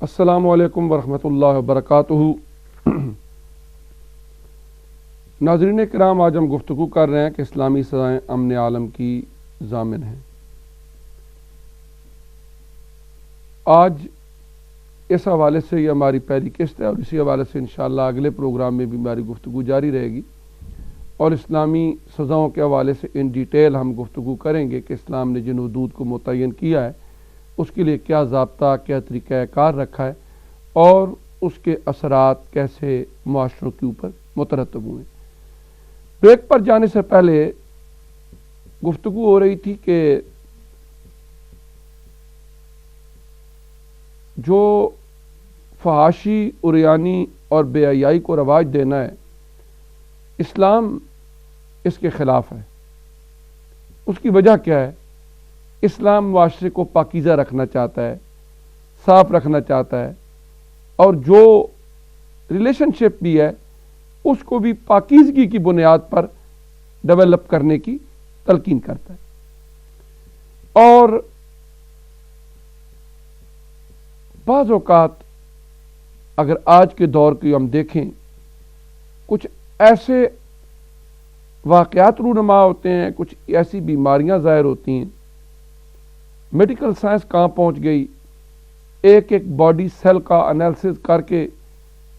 السلام علیکم ورحمۃ اللہ وبرکاتہ۔ ناظرین کرام، آج ہم گفتگو کر رہے ہیں کہ اسلامی سزائیں امن عالم کی ضامن ہیں۔ آج اس حوالے سے یہ ہماری پہلی قسط ہے اور اسی حوالے سے انشاءاللہ اگلے پروگرام میں بھی ہماری گفتگو جاری رہے گی اور اسلامی سزاؤں کے حوالے سے ان ڈیٹیل ہم گفتگو کریں گے کہ اسلام نے جن حدود کو متعین کیا ہے اس کے لیے کیا ضابطہ، کیا طریقہ کار رکھا ہے اور اس کے اثرات کیسے معاشروں کے اوپر مترتب ہوئے۔ بریک پر جانے سے پہلے گفتگو ہو رہی تھی کہ جو فحاشی، عریانی اور بے حیائی کو رواج دینا ہے، اسلام اس کے خلاف ہے۔ اس کی وجہ کیا ہے؟ اسلام معاشرے کو پاکیزہ رکھنا چاہتا ہے، صاف رکھنا چاہتا ہے اور جو ریلیشن شپ بھی ہے اس کو بھی پاکیزگی کی بنیاد پر ڈیولپ کرنے کی تلقین کرتا ہے۔ اور بعض اوقات اگر آج کے دور کی ہم دیکھیں، کچھ ایسے واقعات رونما ہوتے ہیں، کچھ ایسی بیماریاں ظاہر ہوتی ہیں، میڈیکل سائنس کہاں پہنچ گئی، ایک ایک باڈی سیل کا انالیسس کر کے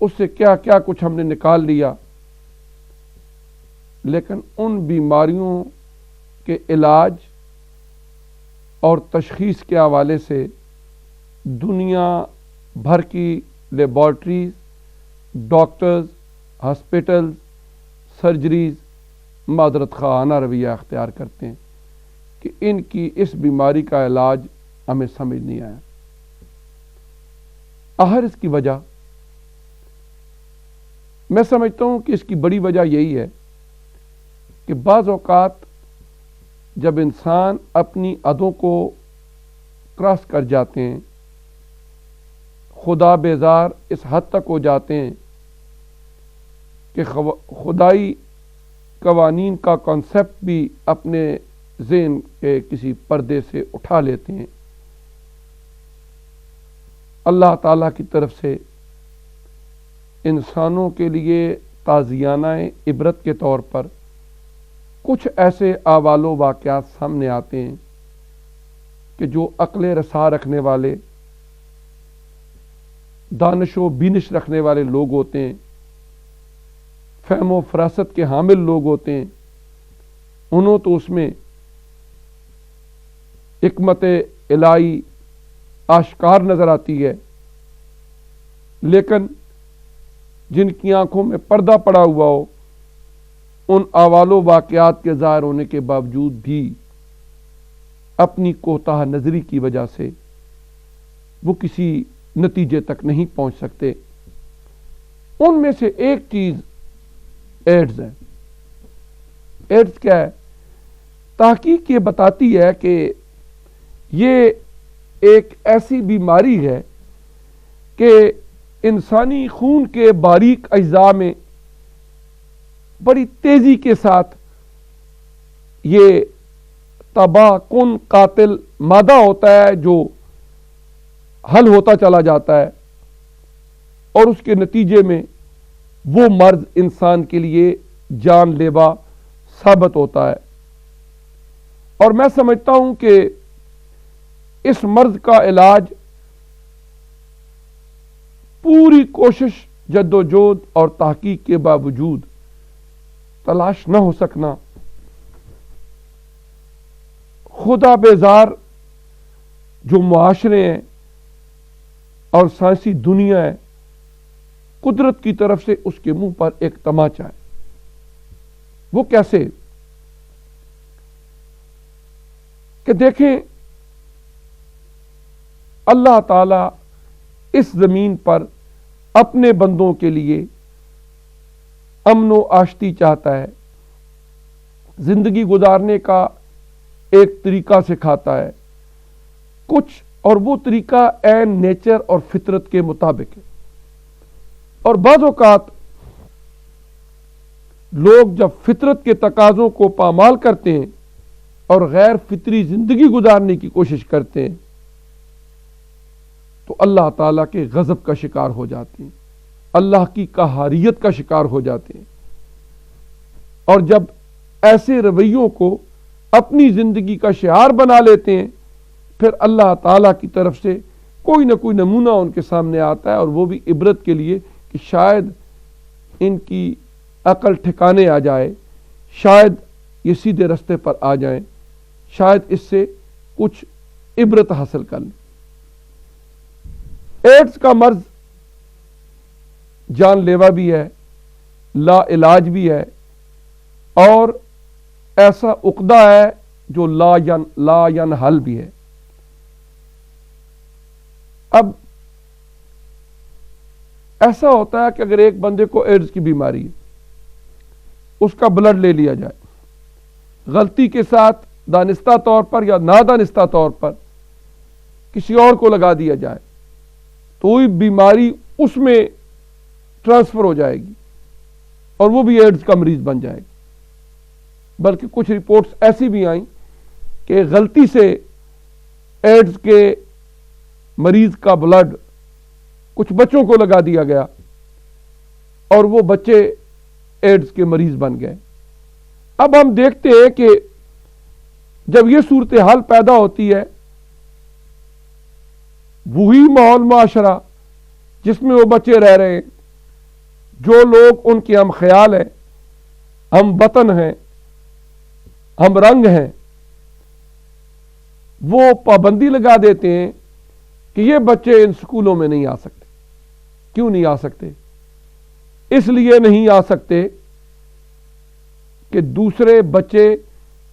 اس سے کیا کیا کچھ ہم نے نکال لیا، لیکن ان بیماریوں کے علاج اور تشخیص کے حوالے سے دنیا بھر کی لیبارٹریز، ڈاکٹرز، ہاسپٹلز، سرجریز معذرت خواہانہ رویہ اختیار کرتے ہیں کہ ان کی اس بیماری کا علاج ہمیں سمجھ نہیں آیا۔ آخر اس کی وجہ میں سمجھتا ہوں کہ اس کی بڑی وجہ یہی ہے کہ بعض اوقات جب انسان اپنی حدوں کو کراس کر جاتے ہیں، خدا بیزار اس حد تک ہو جاتے ہیں کہ خدائی قوانین کا کانسیپٹ بھی اپنے ذہن کے کسی پردے سے اٹھا لیتے ہیں، اللہ تعالیٰ کی طرف سے انسانوں کے لیے تعزیانہ عبرت کے طور پر کچھ ایسے احوال و واقعات سامنے آتے ہیں کہ جو عقل رسا رکھنے والے، دانش و بینش رکھنے والے لوگ ہوتے ہیں، فہم و فراست کے حامل لوگ ہوتے ہیں، انہوں تو اس میں حکمت الہی آشکار نظر آتی ہے، لیکن جن کی آنکھوں میں پردہ پڑا ہوا ہو، ان احوال و واقعات کے ظاہر ہونے کے باوجود بھی اپنی کوتاہ نظری کی وجہ سے وہ کسی نتیجے تک نہیں پہنچ سکتے۔ ان میں سے ایک چیز ایڈز ہے۔ ایڈز کیا ہے؟ تحقیق یہ بتاتی ہے کہ یہ ایک ایسی بیماری ہے کہ انسانی خون کے باریک اجزاء میں بڑی تیزی کے ساتھ یہ تباہ کن قاتل مادہ ہوتا ہے جو حل ہوتا چلا جاتا ہے اور اس کے نتیجے میں وہ مرض انسان کے لیے جان لیوا ثابت ہوتا ہے۔ اور میں سمجھتا ہوں کہ اس مرض کا علاج پوری کوشش، جدوجہد اور تحقیق کے باوجود تلاش نہ ہو سکنا خدا بیزار جو معاشرے ہیں اور سائنسی دنیا ہے، قدرت کی طرف سے اس کے منہ پر ایک تماچا ہے۔ وہ کیسے؟ کہ دیکھیں، اللہ تعالی اس زمین پر اپنے بندوں کے لیے امن و آشتی چاہتا ہے، زندگی گزارنے کا ایک طریقہ سکھاتا ہے کچھ، اور وہ طریقہ عین نیچر اور فطرت کے مطابق ہے۔ اور بعض اوقات لوگ جب فطرت کے تقاضوں کو پامال کرتے ہیں اور غیر فطری زندگی گزارنے کی کوشش کرتے ہیں تو اللہ تعالیٰ کے غضب کا شکار ہو جاتے ہیں، اللہ کی قہاریت کا شکار ہو جاتے ہیں۔ اور جب ایسے رویوں کو اپنی زندگی کا شعار بنا لیتے ہیں، پھر اللہ تعالیٰ کی طرف سے کوئی نہ کوئی نمونہ ان کے سامنے آتا ہے، اور وہ بھی عبرت کے لیے کہ شاید ان کی عقل ٹھکانے آ جائے، شاید یہ سیدھے رستے پر آ جائیں، شاید اس سے کچھ عبرت حاصل کر لیں۔ ایڈز کا مرض جان لیوا بھی ہے، لا علاج بھی ہے، اور ایسا عقدہ ہے جو لا ینحل بھی ہے۔ اب ایسا ہوتا ہے کہ اگر ایک بندے کو ایڈز کی بیماری ہے، اس کا بلڈ لے لیا جائے، غلطی کے ساتھ دانستہ طور پر یا نادانستہ طور پر کسی اور کو لگا دیا جائے، تو وہی بیماری اس میں ٹرانسفر ہو جائے گی اور وہ بھی ایڈز کا مریض بن جائے گا۔ بلکہ کچھ رپورٹس ایسی بھی آئیں کہ غلطی سے ایڈز کے مریض کا بلڈ کچھ بچوں کو لگا دیا گیا اور وہ بچے ایڈز کے مریض بن گئے۔ اب ہم دیکھتے ہیں کہ جب یہ صورتحال پیدا ہوتی ہے، وہی ماحول معاشرہ جس میں وہ بچے رہ رہے ہیں، جو لوگ ان کے ہم خیال ہیں، ہم وطن ہیں، ہم رنگ ہیں، وہ پابندی لگا دیتے ہیں کہ یہ بچے ان سکولوں میں نہیں آ سکتے۔ کیوں نہیں آ سکتے؟ اس لیے نہیں آ سکتے کہ دوسرے بچے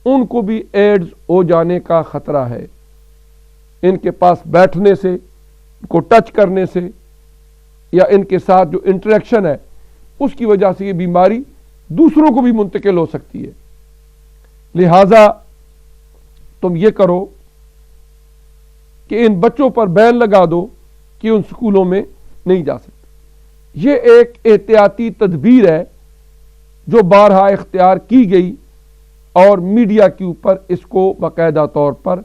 ان کو بھی ایڈز ہو جانے کا خطرہ ہے۔ ان کے پاس بیٹھنے سے، ان کو ٹچ کرنے سے، یا ان کے ساتھ جو انٹریکشن ہے اس کی وجہ سے یہ بیماری دوسروں کو بھی منتقل ہو سکتی ہے۔ لہذا تم یہ کرو کہ ان بچوں پر بین لگا دو کہ ان سکولوں میں نہیں جا سکتے۔ یہ ایک احتیاطی تدبیر ہے جو بارہا اختیار کی گئی، اور میڈیا کے اوپر اس کو باقاعدہ طور پر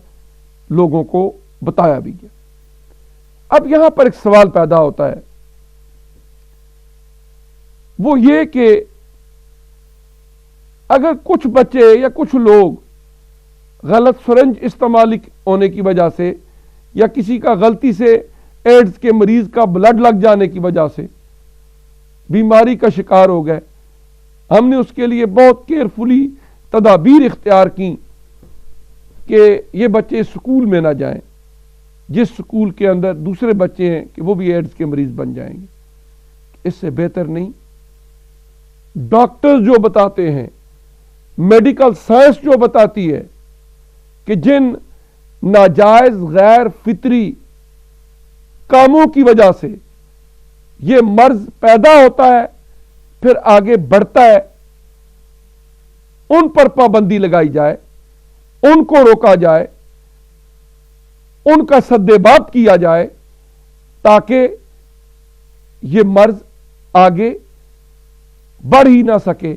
لوگوں کو بتایا بھی گیا۔ اب یہاں پر ایک سوال پیدا ہوتا ہے، وہ یہ کہ اگر کچھ بچے یا کچھ لوگ غلط سرنج استعمال ہونے کی وجہ سے، یا کسی کا غلطی سے ایڈز کے مریض کا بلڈ لگ جانے کی وجہ سے بیماری کا شکار ہو گئے، ہم نے اس کے لیے بہت کیئرفلی تدابیر اختیار کی کہ یہ بچے سکول میں نہ جائیں جس سکول کے اندر دوسرے بچے ہیں کہ وہ بھی ایڈز کے مریض بن جائیں گے۔ اس سے بہتر نہیں؟ ڈاکٹر جو بتاتے ہیں، میڈیکل سائنس جو بتاتی ہے کہ جن ناجائز غیر فطری کاموں کی وجہ سے یہ مرض پیدا ہوتا ہے، پھر آگے بڑھتا ہے، ان پر پابندی لگائی جائے، ان کو روکا جائے، ان کا سدباب کیا جائے، تاکہ یہ مرض آگے بڑھ ہی نہ سکے،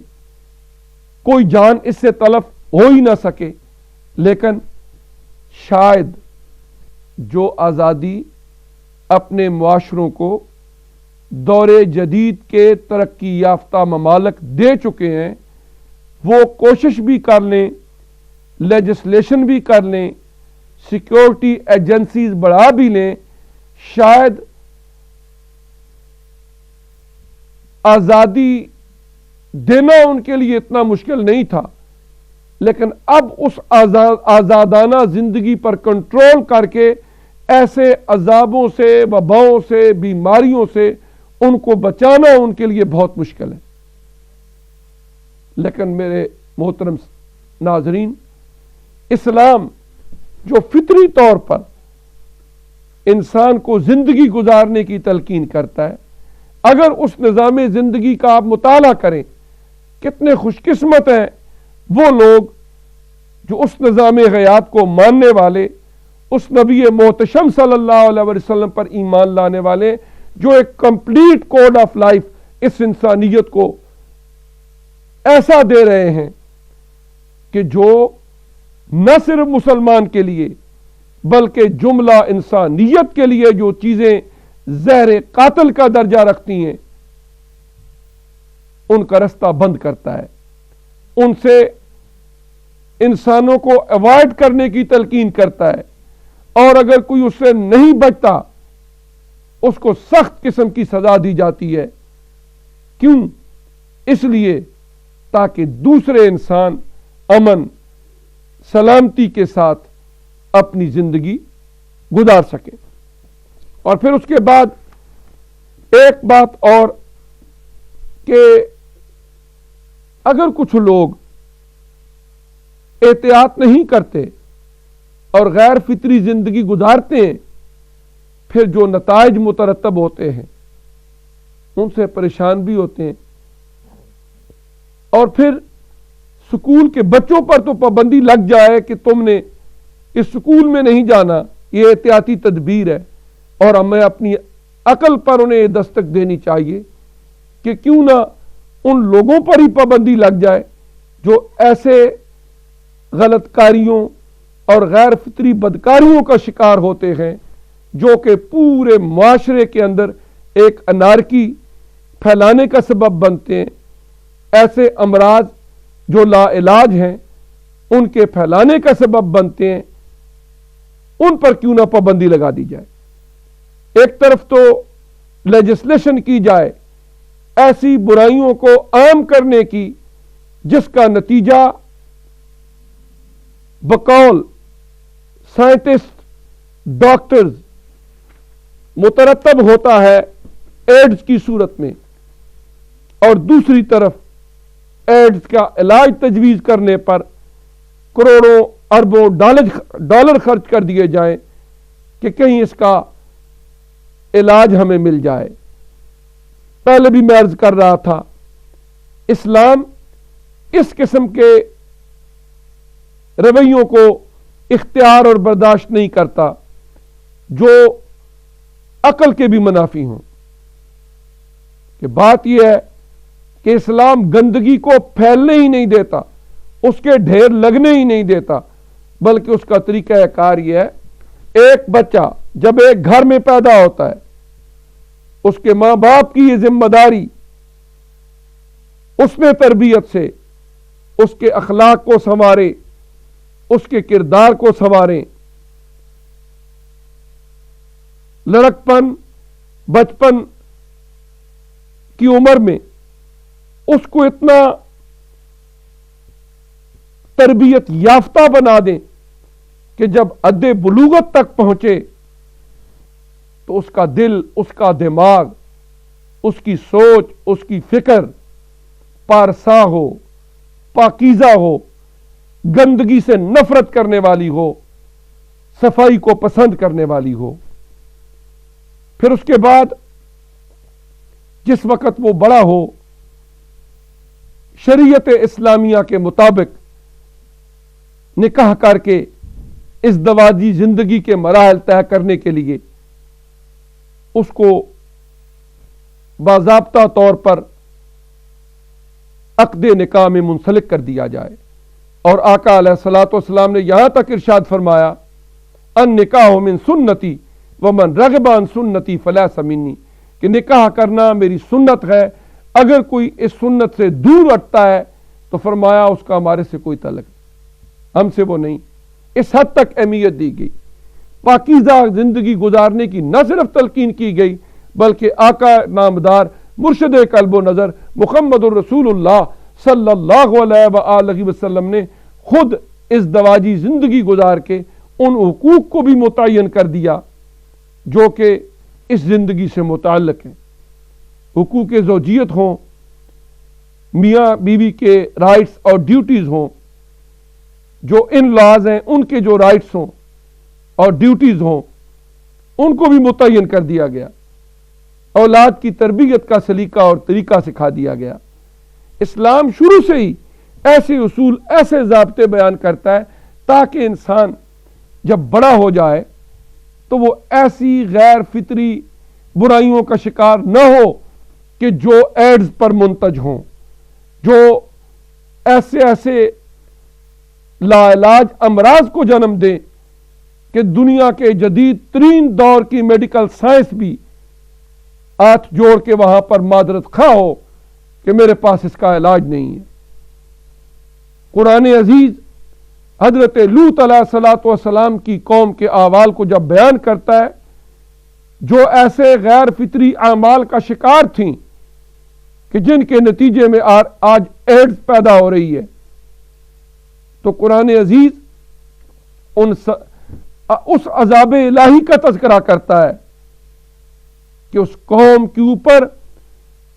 کوئی جان اس سے تلف ہو ہی نہ سکے۔ لیکن شاید جو آزادی اپنے معاشروں کو دور جدید کے ترقی یافتہ ممالک دے چکے ہیں، وہ کوشش بھی کر لیں، لیجسلیشن بھی کر لیں، سیکیورٹی ایجنسیز بڑھا بھی لیں، شاید آزادی دینا ان کے لیے اتنا مشکل نہیں تھا، لیکن اب اس آزادانہ زندگی پر کنٹرول کر کے ایسے عذابوں سے، وباؤں سے، بیماریوں سے ان کو بچانا ان کے لیے بہت مشکل ہے۔ لیکن میرے محترم ناظرین، اسلام جو فطری طور پر انسان کو زندگی گزارنے کی تلقین کرتا ہے، اگر اس نظام زندگی کا آپ مطالعہ کریں، کتنے خوش قسمت ہیں وہ لوگ جو اس نظام حیات کو ماننے والے، اس نبی محتشم صلی اللہ علیہ وسلم پر ایمان لانے والے، جو ایک کمپلیٹ کوڈ آف لائف اس انسانیت کو ایسا دے رہے ہیں کہ جو نہ صرف مسلمان کے لیے بلکہ جملہ انسانیت کے لیے جو چیزیں زہر قاتل کا درجہ رکھتی ہیں ان کا رستہ بند کرتا ہے، ان سے انسانوں کو اوائڈ کرنے کی تلقین کرتا ہے، اور اگر کوئی اس سے نہیں بچتا اس کو سخت قسم کی سزا دی جاتی ہے۔ کیوں؟ اس لیے تاکہ دوسرے انسان امن سلامتی کے ساتھ اپنی زندگی گزار سکے۔ اور پھر اس کے بعد ایک بات اور کہ اگر کچھ لوگ احتیاط نہیں کرتے اور غیر فطری زندگی گزارتے ہیں، پھر جو نتائج مترتب ہوتے ہیں ان سے پریشان بھی ہوتے ہیں، اور پھر سکول کے بچوں پر تو پابندی لگ جائے کہ تم نے اس سکول میں نہیں جانا، یہ احتیاطی تدبیر ہے، اور ہمیں اپنی عقل پر انہیں یہ دستک دینی چاہیے کہ کیوں نہ ان لوگوں پر ہی پابندی لگ جائے جو ایسے غلط کاریوں اور غیر فطری بدکاریوں کا شکار ہوتے ہیں جو کہ پورے معاشرے کے اندر ایک انارکی پھیلانے کا سبب بنتے ہیں۔ ایسے امراض جو لا علاج ہیں ان کے پھیلانے کا سبب بنتے ہیں، ان پر کیوں نہ پابندی لگا دی جائے۔ ایک طرف تو لیجسلیشن کی جائے ایسی برائیوں کو عام کرنے کی جس کا نتیجہ بقول سائنٹسٹ ڈاکٹرز مترتب ہوتا ہے ایڈز کی صورت میں، اور دوسری طرف ایڈز کا علاج تجویز کرنے پر کروڑوں اربوں ڈالر خرچ کر دیے جائیں کہ کہیں اس کا علاج ہمیں مل جائے۔ پہلے بھی میں عرض کر رہا تھا، اسلام اس قسم کے رویوں کو اختیار اور برداشت نہیں کرتا جو عقل کے بھی منافی ہوں۔ کہ بات یہ ہے کہ اسلام گندگی کو پھیلنے ہی نہیں دیتا، اس کے ڈھیر لگنے ہی نہیں دیتا، بلکہ اس کا طریقہ کار یہ ہے، ایک بچہ جب ایک گھر میں پیدا ہوتا ہے اس کے ماں باپ کی یہ ذمہ داری اس میں تربیت سے اس کے اخلاق کو سنوارے، اس کے کردار کو سنواریں۔ لڑکپن بچپن کی عمر میں اس کو اتنا تربیت یافتہ بنا دیں کہ جب حد بلوغت تک پہنچے تو اس کا دل، اس کا دماغ، اس کی سوچ، اس کی فکر پارسا ہو، پاکیزہ ہو، گندگی سے نفرت کرنے والی ہو، صفائی کو پسند کرنے والی ہو۔ پھر اس کے بعد جس وقت وہ بڑا ہو، شریعت اسلامیہ کے مطابق نکاح کر کے ازدواجی زندگی کے مراحل طے کرنے کے لیے اس کو باضابطہ طور پر عقد نکاح میں منسلک کر دیا جائے۔ اور آقا علیہ الصلوۃ والسلام نے یہاں تک ارشاد فرمایا، ان نکاح من سنتی ومن رغب عن سنتی فلیس منی، کہ نکاح کرنا میری سنت ہے، اگر کوئی اس سنت سے دور ہٹتا ہے تو فرمایا اس کا ہمارے سے کوئی تعلق نہیں، ہم سے وہ نہیں۔ اس حد تک اہمیت دی گئی، پاکیزہ زندگی گزارنے کی نہ صرف تلقین کی گئی بلکہ آقا نامدار مرشد قلب و نظر محمد الرسول اللہ صلی اللہ علیہ وآلہ وسلم نے خود ازدواجی زندگی گزار کے ان حقوق کو بھی متعین کر دیا جو کہ اس زندگی سے متعلق ہیں۔ حقوق زوجیت ہوں، میاں بیوی کے رائٹس اور ڈیوٹیز ہوں، جو ان لاز ہیں ان کے جو رائٹس ہوں اور ڈیوٹیز ہوں ان کو بھی متعین کر دیا گیا۔ اولاد کی تربیت کا سلیقہ اور طریقہ سکھا دیا گیا۔ اسلام شروع سے ہی ایسے اصول، ایسے ضابطے بیان کرتا ہے تاکہ انسان جب بڑا ہو جائے تو وہ ایسی غیر فطری برائیوں کا شکار نہ ہو کہ جو ایڈز پر منتج ہوں، جو ایسے لا علاج امراض کو جنم دیں کہ دنیا کے جدید ترین دور کی میڈیکل سائنس بھی ہاتھ جوڑ کے وہاں پر معذرت خواہ ہو کہ میرے پاس اس کا علاج نہیں ہے۔ قرآن عزیز حضرت لوط علیہ الصلوۃ والسلام کی قوم کے احوال کو جب بیان کرتا ہے جو ایسے غیر فطری اعمال کا شکار تھیں کہ جن کے نتیجے میں آج ایڈز پیدا ہو رہی ہے، تو قرآن عزیز اس عذاب الہی کا تذکرہ کرتا ہے کہ اس قوم کے اوپر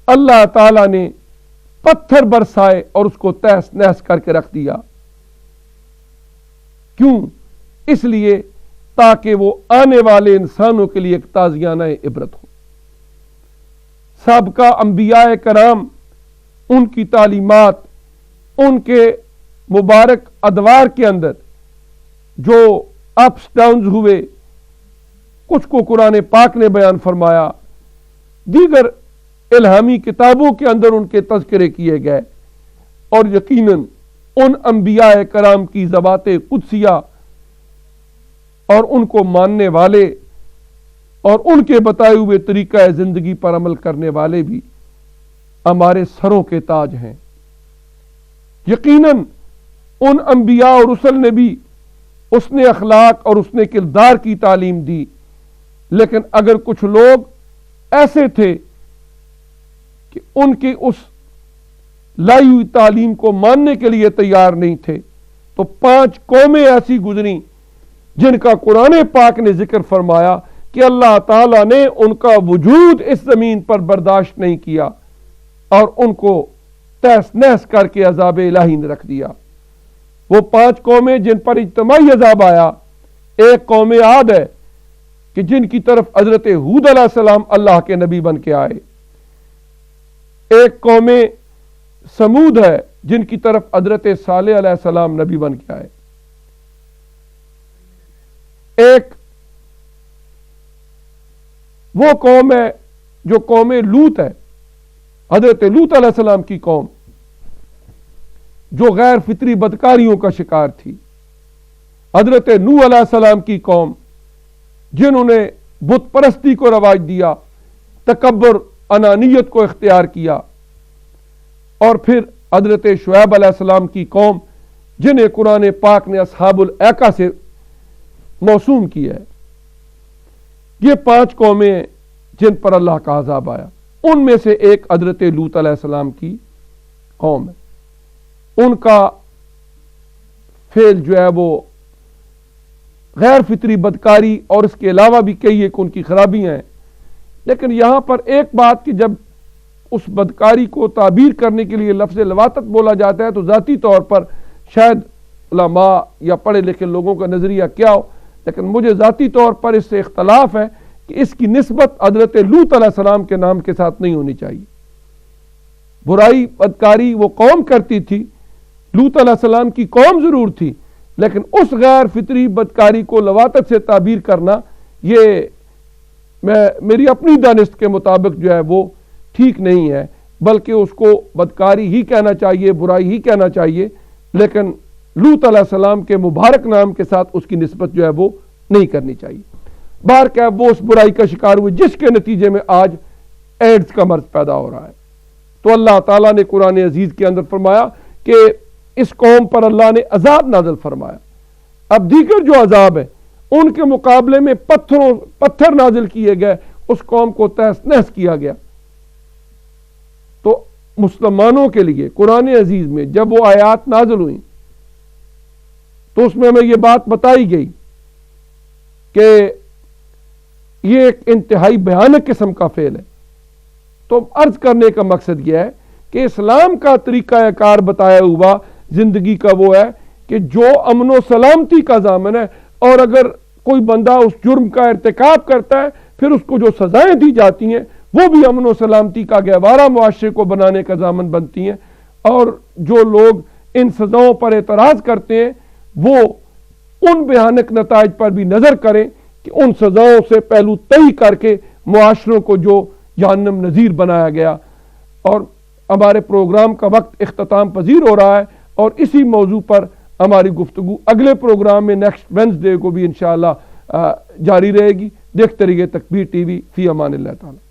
اللہ تعالی نے پتھر برسائے اور اس کو تہس نہس کر کے رکھ دیا۔ کیوں؟ اس لیے تاکہ وہ آنے والے انسانوں کے لیے ایک تازیانہ عبرت ہو۔ سابقہ انبیاء کرام، ان کی تعلیمات، ان کے مبارک ادوار کے اندر جو اپس ڈاؤنز ہوئے، کچھ کو قرآن پاک نے بیان فرمایا، دیگر الہامی کتابوں کے اندر ان کے تذکرے کیے گئے، اور یقیناً ان انبیاء کرام کی ذوات قدسیہ اور ان کو ماننے والے اور ان کے بتائے ہوئے طریقہ زندگی پر عمل کرنے والے بھی ہمارے سروں کے تاج ہیں۔ یقیناً ان انبیاء اور رسل نے بھی اس نے اخلاق اور اس نے کردار کی تعلیم دی، لیکن اگر کچھ لوگ ایسے تھے کہ ان کی اس لائی ہوئی تعلیم کو ماننے کے لیے تیار نہیں تھے، تو 5 قومیں ایسی گزری جن کا قرآن پاک نے ذکر فرمایا کہ اللہ تعالیٰ نے ان کا وجود اس زمین پر برداشت نہیں کیا اور ان کو تہس نہس کر کے عذاب الہی نے رکھ دیا۔ وہ 5 قومیں جن پر اجتماعی عذاب آیا، ایک قوم عاد ہے کہ جن کی طرف حضرت ہود علیہ السلام اللہ کے نبی بن کے آئے، ایک قوم سمود ہے جن کی طرف حضرت صالح علیہ السلام نبی بن کے آئے، ایک وہ قوم ہے جو قوم لوط ہے، حضرت لوط علیہ السلام کی قوم جو غیر فطری بدکاریوں کا شکار تھی، حضرت نوح علیہ السلام کی قوم جنہوں نے بت پرستی کو رواج دیا، تکبر، انانیت کو اختیار کیا، اور پھر حضرت شعیب علیہ السلام کی قوم جنہیں قرآن پاک نے اصحاب الایکہ سے موسوم کیا ہے۔ یہ 5 قومیں ہیں جن پر اللہ کا عذاب آیا۔ ان میں سے ایک حضرت لوط علیہ السلام کی قوم ہے۔ ان کا فعل جو ہے وہ غیر فطری بدکاری اور اس کے علاوہ بھی کئی ایک ان کی خرابیاں ہیں، لیکن یہاں پر ایک بات کہ جب اس بدکاری کو تعبیر کرنے کے لیے لفظ لواطت بولا جاتا ہے تو ذاتی طور پر شاید علماء یا پڑھے لکھے لوگوں کا نظریہ کیا ہو، لیکن مجھے ذاتی طور پر اس سے اختلاف ہے کہ اس کی نسبت حضرت لوط علیہ السلام کے نام کے ساتھ نہیں ہونی چاہیے۔ برائی بدکاری وہ قوم کرتی تھی، لوط علیہ السلام کی قوم ضرور تھی، لیکن اس غیر فطری بدکاری کو لواطت سے تعبیر کرنا یہ میری اپنی دانست کے مطابق جو ہے وہ ٹھیک نہیں ہے، بلکہ اس کو بدکاری ہی کہنا چاہیے، برائی ہی کہنا چاہیے، لیکن لوط علیہ السلام کے مبارک نام کے ساتھ اس کی نسبت جو ہے وہ نہیں کرنی چاہیے۔ بہر کہ وہ اس برائی کا شکار ہوئے جس کے نتیجے میں آج ایڈز کا مرض پیدا ہو رہا ہے۔ تو اللہ تعالیٰ نے قرآن عزیز کے اندر فرمایا کہ اس قوم پر اللہ نے عذاب نازل فرمایا۔ اب دیگر جو عذاب ہے ان کے مقابلے میں پتھر نازل کیے گئے، اس قوم کو تہس نہس کیا گیا۔ تو مسلمانوں کے لیے قرآن عزیز میں جب وہ آیات نازل ہوئیں تو اس میں ہمیں یہ بات بتائی گئی کہ یہ ایک انتہائی بھیانک قسم کا فعل ہے۔ تو عرض کرنے کا مقصد یہ ہے کہ اسلام کا طریقہ کار بتایا ہوا زندگی کا وہ ہے کہ جو امن و سلامتی کا ضامن ہے، اور اگر کوئی بندہ اس جرم کا ارتکاب کرتا ہے پھر اس کو جو سزائیں دی جاتی ہیں وہ بھی امن و سلامتی کا گہوارہ معاشرے کو بنانے کا ضامن بنتی ہیں، اور جو لوگ ان سزاؤں پر اعتراض کرتے ہیں وہ ان بھیانک نتائج پر بھی نظر کریں کہ ان سزاؤں سے پہلو طئی کر کے معاشروں کو جو جہنم نذیر بنایا گیا۔ اور ہمارے پروگرام کا وقت اختتام پذیر ہو رہا ہے، اور اسی موضوع پر ہماری گفتگو اگلے پروگرام میں نیکسٹ وینسڈے کو بھی انشاءاللہ جاری رہے گی۔ دیکھتے رہیے تکبیر ٹی وی۔ فی امان اللہ تعالی۔